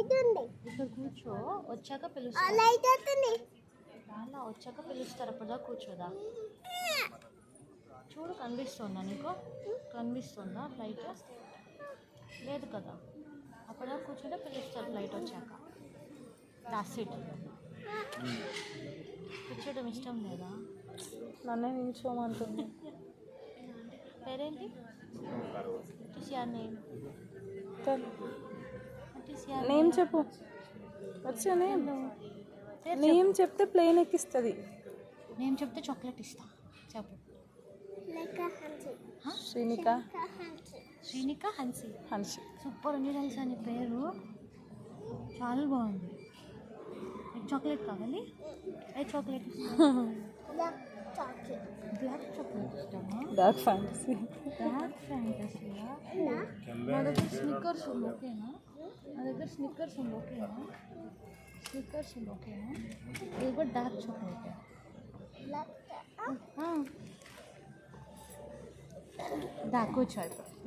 ఇక్కడ కూర్చో, వచ్చాక పిలుస్తా. అలా వచ్చాక పిలుస్తారు, అప్పుడుదా కూర్చోదా. చూడు కనిపిస్తుందా నీకు? కనిపిస్తుందా ఫ్లైట్? లేదు కదా, అప్పుడుదా కూర్చుంటే పిలుస్తారు ఫ్లైట్ వచ్చాక. That's it. కూర్చోవడం ఇష్టం లేదా? నన్నే నిల్చోమంటుంది. పేరేంటి? నేమ్ చెప్పు. వచ్చా నేమ్ చెప్తే ప్లేన్ ఎక్కిస్తుంది. నేమ్ చెప్తే చాక్లెట్ ఇస్తా. చెప్పు. శ్రీనిక. శ్రీనిక హన్సీ. హన్సీ సూపర్ ఉంది తెలుసా నీ పేరు, చాలా బాగుంది. చాక్లెట్ కావాలి? ఏ చాక్లెట్ ఇష్టం? బ్లాక్ చాక్లెట్ ఇష్టమా? Dark fantasy. డార్క్ ఫ్యాంటసీయా? నా దగ్గర స్నిక్కర్స్ ఉంది, ఓకేనా? నా దగ్గర స్నిక్కర్స్ ఉంది, ఓకేనా? స్నిక్కర్స్ ఉంది, ఓకేనా? ఇది కూడా డార్క్ చాక్లెట్. దా కూర్చో.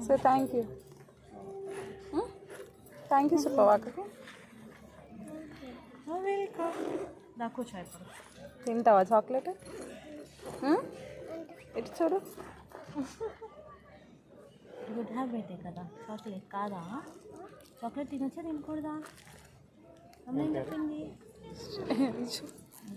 So thank you. Thank you చెప్పవాకకి. వెల్కమ్. దా కూర్చో. ఇప్పుడు తింటావా చాక్లెట్? ఇటు చూడు. గుడ్ హ్యాబిటే కదా చాక్లెట్, కాదా? చాక్లెట్ తినొచ్చా తినకూడదా? అమ్మ ఏం చెప్పింది?